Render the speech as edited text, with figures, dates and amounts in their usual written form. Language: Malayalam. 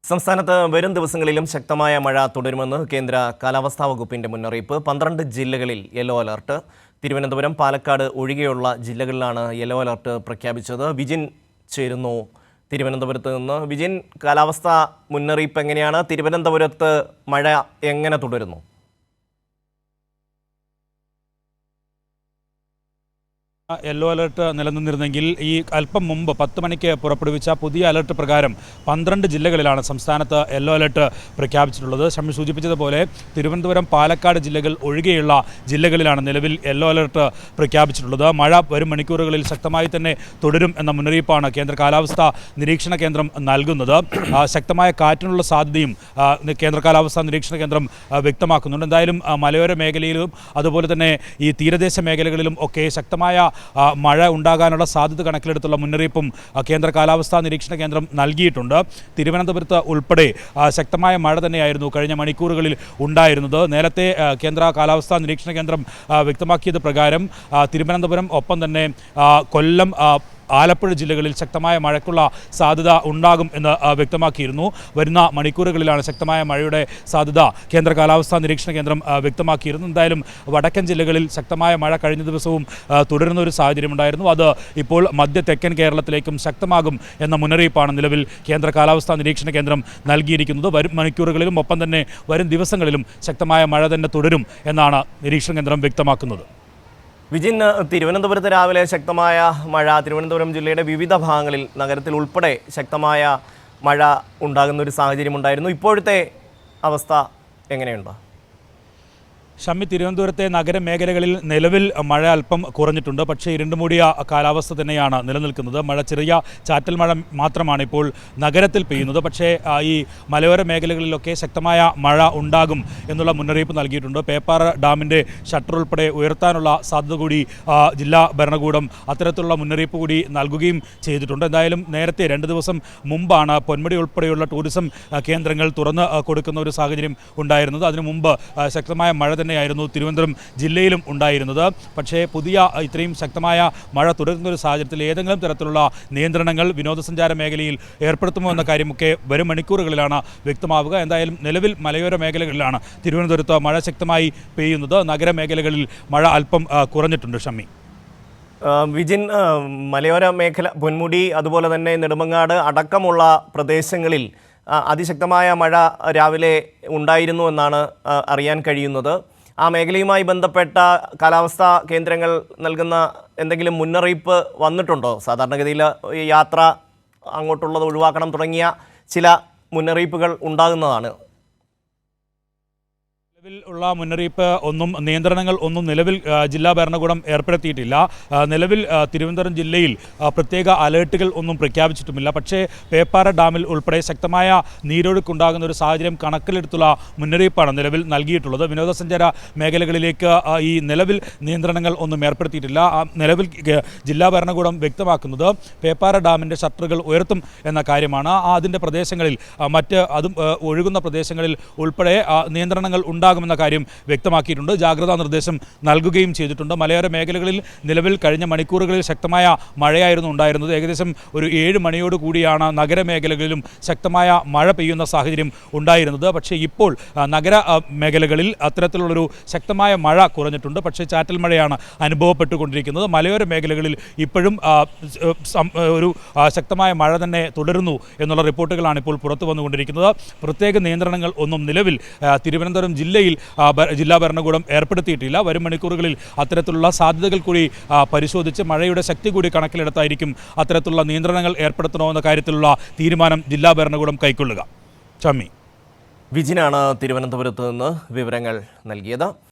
സംസ്ഥാനത്ത് വരും ദിവസങ്ങളിലും ശക്തമായ മഴ തുടരുമെന്ന് കേന്ദ്ര കാലാവസ്ഥാ വകുപ്പിന്റെ മുന്നറിയിപ്പ്. 12 ജില്ലകളിൽ യെല്ലോ അലർട്ട്. തിരുവനന്തപുരം, പാലക്കാട് ഒഴികെയുള്ള ജില്ലകളിലാണ് യെല്ലോ അലർട്ട് പ്രഖ്യാപിച്ചത്. വിജിൻ ചേരുന്നു തിരുവനന്തപുരത്ത് നിന്ന്. വിജിൻ, കാലാവസ്ഥാ മുന്നറിയിപ്പ് എങ്ങനെയാണ്? തിരുവനന്തപുരത്ത് മഴ എങ്ങനെ തുടരുന്നു? യെല്ലോ അലർട്ട് നിലനിന്നിരുന്നെങ്കിൽ ഈ അല്പം മുമ്പ് 10 മണിക്ക് പുറപ്പെടുവിച്ച പുതിയ അലർട്ട് പ്രകാരം 12 ജില്ലകളിലാണ് സംസ്ഥാനത്ത് യെല്ലോ അലർട്ട് പ്രഖ്യാപിച്ചിട്ടുള്ളത്. ഷമി സൂചിപ്പിച്ചതുപോലെ തിരുവനന്തപുരം, പാലക്കാട് ജില്ലകൾ ഒഴികെയുള്ള ജില്ലകളിലാണ് നിലവിൽ യെല്ലോ അലർട്ട് പ്രഖ്യാപിച്ചിട്ടുള്ളത്. മഴ വരും മണിക്കൂറുകളിൽ ശക്തമായി തന്നെ തുടരും എന്ന മുന്നറിയിപ്പാണ് കേന്ദ്ര കാലാവസ്ഥാ നിരീക്ഷണ കേന്ദ്രം നൽകുന്നത്. ശക്തമായ കാറ്റിനുള്ള സാധ്യതയും കേന്ദ്ര കാലാവസ്ഥാ നിരീക്ഷണ കേന്ദ്രം വ്യക്തമാക്കുന്നുണ്ട്. എന്തായാലും മലയോര മേഖലയിലും അതുപോലെ തന്നെ ഈ തീരദേശ മേഖലകളിലും ഒക്കെ ശക്തമായ മഴ ഉണ്ടാകാനുള്ള സാധ്യത കണക്കിലെടുത്തുള്ള മുന്നറിയിപ്പും കേന്ദ്ര കാലാവസ്ഥാ നിരീക്ഷണ കേന്ദ്രം നൽകിയിട്ടുണ്ട്. തിരുവനന്തപുരത്ത് ഉൾപ്പെടെ ശക്തമായ മഴ തന്നെയായിരുന്നു കഴിഞ്ഞ മണിക്കൂറുകളിൽ ഉണ്ടായിരുന്നത്. നേരത്തെ കേന്ദ്ര കാലാവസ്ഥാ നിരീക്ഷണ കേന്ദ്രം വ്യക്തമാക്കിയത് പ്രകാരം തിരുവനന്തപുരം, ഒപ്പം തന്നെ കൊല്ലം, ആലപ്പുഴ ജില്ലകളിൽ ശക്തമായ മഴയ്ക്കുള്ള സാധ്യത ഉണ്ടാകും എന്ന് വ്യക്തമാക്കിയിരുന്നു. വരുന്ന മണിക്കൂറുകളിലാണ് ശക്തമായ മഴയുടെ സാധ്യത കേന്ദ്ര കാലാവസ്ഥാ നിരീക്ഷണ കേന്ദ്രം വ്യക്തമാക്കിയിരുന്നു. എന്തായാലും വടക്കൻ ജില്ലകളിൽ ശക്തമായ മഴ കഴിഞ്ഞ ദിവസവും തുടരുന്ന ഒരു സാഹചര്യമുണ്ടായിരുന്നു. അത് ഇപ്പോൾ മധ്യ തെക്കൻ കേരളത്തിലേക്കും ശക്തമാകും എന്ന മുന്നറിയിപ്പാണ് നിലവിൽ കേന്ദ്ര കാലാവസ്ഥാ നിരീക്ഷണ കേന്ദ്രം നൽകിയിരിക്കുന്നത്. വരും മണിക്കൂറുകളിലും ഒപ്പം തന്നെ വരും ദിവസങ്ങളിലും ശക്തമായ മഴ തന്നെ തുടരും എന്നാണ് നിരീക്ഷണ കേന്ദ്രം വ്യക്തമാക്കുന്നത്. വിജിൻ, തിരുവനന്തപുരത്ത് രാവിലെ ശക്തമായ മഴ. തിരുവനന്തപുരം ജില്ലയുടെ വിവിധ ഭാഗങ്ങളിൽ, നഗരത്തിൽ ഉൾപ്പെടെ ശക്തമായ മഴ ഉണ്ടാകുന്ന ഒരു സാഹചര്യമുണ്ടായിരുന്നു. ഇപ്പോഴത്തെ അവസ്ഥ എങ്ങനെയുണ്ട്? ഷമി, തിരുവനന്തപുരത്തെ നഗരമേഖലകളിൽ നിലവിൽ മഴ അല്പം കുറഞ്ഞിട്ടുണ്ട്. പക്ഷേ ഇരുണ്ടുമൂടിയ കാലാവസ്ഥ തന്നെയാണ് നിലനിൽക്കുന്നത്. മഴ, ചെറിയ ചാറ്റൽ മഴ മാത്രമാണ് ഇപ്പോൾ നഗരത്തിൽ പെയ്യുന്നത്. പക്ഷേ ഈ മലയോര മേഖലകളിലൊക്കെ ശക്തമായ മഴ ഉണ്ടാകും എന്നുള്ള മുന്നറിയിപ്പ് നൽകിയിട്ടുണ്ട്. പേപ്പാറ ഡാമിൻ്റെ ഷട്ടർ ഉൾപ്പെടെ ഉയർത്താനുള്ള സാധ്യത കൂടി ജില്ലാ ഭരണകൂടം അത്തരത്തിലുള്ള മുന്നറിയിപ്പ് കൂടി നൽകുകയും ചെയ്തിട്ടുണ്ട്. എന്തായാലും നേരത്തെ 2 ദിവസം മുമ്പാണ് പൊന്മുടി ഉൾപ്പെടെയുള്ള ടൂറിസം കേന്ദ്രങ്ങൾ തുറന്ന് കൊടുക്കുന്ന ഒരു സാഹചര്യം ഉണ്ടായിരുന്നത്. അതിനു മുമ്പ് ശക്തമായ മഴ തന്നെയായിരുന്നു തിരുവനന്തപുരം ജില്ലയിലും ഉണ്ടായിരുന്നത്. പക്ഷേ ഇത്രയും ശക്തമായ മഴ തുടരുന്ന ഒരു സാഹചര്യത്തിൽ ഏതെങ്കിലും തരത്തിലുള്ള നിയന്ത്രണങ്ങൾ വിനോദസഞ്ചാര മേഖലയിൽ ഏർപ്പെടുത്തുമോ എന്ന കാര്യമൊക്കെ വരും മണിക്കൂറുകളിലാണ് വ്യക്തമാവുക. എന്തായാലും നിലവിൽ മലയോര മേഖലകളിലാണ് തിരുവനന്തപുരത്ത് മഴ ശക്തമായി പെയ്യുന്നത്. നഗരമേഖലകളിൽ മഴ അല്പം കുറഞ്ഞിട്ടുണ്ട്. ഷമ്മി, വിജിൻ, മലയോര മേഖല, പൊന്മുടി, അതുപോലെ തന്നെ നെടുമങ്ങാട് അടക്കമുള്ള പ്രദേശങ്ങളിൽ അതിശക്തമായ മഴ രാവിലെ ഉണ്ടായിരുന്നു എന്നാണ് അറിയാൻ കഴിയുന്നത്. ആ മേഖലയുമായി ബന്ധപ്പെട്ട കാലാവസ്ഥാ കേന്ദ്രങ്ങൾ നൽകുന്ന എന്തെങ്കിലും മുന്നറിയിപ്പ് വന്നിട്ടുണ്ടോ? സാധാരണഗതിയിൽ യാത്ര അങ്ങോട്ടുള്ളത് ഒഴിവാക്കണം തുടങ്ങിയ ചില മുന്നറിയിപ്പുകൾ ഉണ്ടാകുന്നതാണ്. ഉള്ള മുന്നറിയിപ്പ് നിയന്ത്രണങ്ങൾ ഒന്നും നിലവിൽ ജില്ലാ ഭരണകൂടം ഏർപ്പെടുത്തിയിട്ടില്ല. നിലവിൽ തിരുവനന്തപുരം ജില്ലയിൽ പ്രത്യേക അലേർട്ടുകൾ ഒന്നും പ്രഖ്യാപിച്ചിട്ടുമില്ല. പക്ഷേ പേപ്പാറ ഡാമിൽ ഉൾപ്പെടെ ശക്തമായ നീരൊഴുക്കുണ്ടാകുന്ന ഒരു സാഹചര്യം കണക്കിലെടുത്തുള്ള മുന്നറിയിപ്പാണ് നിലവിൽ നൽകിയിട്ടുള്ളത്. വിനോദസഞ്ചാര മേഖലകളിലേക്ക് ഈ നിലവിൽ നിയന്ത്രണങ്ങൾ ഒന്നും ഏർപ്പെടുത്തിയിട്ടില്ല. നിലവിൽ ജില്ലാ ഭരണകൂടം വ്യക്തമാക്കുന്നത് പേപ്പാറ ഡാമിൻ്റെ ഷട്ടറുകൾ ഉയർത്തും എന്ന കാര്യമാണ്. അതിൻ്റെ പ്രദേശങ്ങളിൽ അതും ഒഴുകുന്ന പ്രദേശങ്ങളിൽ ഉൾപ്പെടെ നിയന്ത്രണങ്ങൾ ഉണ്ടാകുമെന്ന കാര്യം വ്യക്തമാക്കിയിട്ടുണ്ട്. ജാഗ്രതാ നിർദ്ദേശം നൽകുകയും ചെയ്തിട്ടുണ്ട്. മലയോര മേഖലകളിൽ നിലവിൽ കഴിഞ്ഞ മണിക്കൂറുകളിൽ ശക്തമായ മഴയായിരുന്നു ഉണ്ടായിരുന്നത്. ഏകദേശം ഒരു 7 മണിയോട് കൂടിയാണ് നഗരമേഖലകളിലും ശക്തമായ മഴ പെയ്യുന്ന സാഹചര്യം ഉണ്ടായിരുന്നത്. പക്ഷേ ഇപ്പോൾ നഗര മേഖലകളിൽ അത്തരത്തിലുള്ളൊരു ശക്തമായ മഴ കുറഞ്ഞിട്ടുണ്ട്. പക്ഷേ ചാറ്റൽ മഴയാണ് അനുഭവപ്പെട്ടുകൊണ്ടിരിക്കുന്നത്. മലയോര മേഖലകളിൽ ഇപ്പോഴും ഒരു ശക്തമായ മഴ തന്നെ തുടരുന്നു എന്നുള്ള റിപ്പോർട്ടുകളാണ് ഇപ്പോൾ പുറത്തു വന്നുകൊണ്ടിരിക്കുന്നത്. പ്രത്യേക നിയന്ത്രണങ്ങൾ ഒന്നും നിലവിൽ തിരുവനന്തപുരം ജില്ലയിൽ ജില്ലാ ഭരണകൂടം ഏർപ്പെടുത്തിയിട്ടില്ല. വരും മണിക്കൂറുകളിൽ അത്തരത്തിലുള്ള സാധ്യതകൾ കൂടി പരിശോധിച്ച് മഴയുടെ ശക്തി കൂടി കണക്കിലെടുത്തായിരിക്കും അത്തരത്തിലുള്ള നിയന്ത്രണങ്ങൾ ഏർപ്പെടുത്തണോ എന്ന കാര്യത്തിലുള്ള തീരുമാനം ജില്ലാ ഭരണകൂടം കൈക്കൊള്ളുക. ഷമ്മി, വിജിനാണ് തിരുവനന്തപുരത്ത് നിന്ന് വിവരങ്ങൾ നൽകിയത്.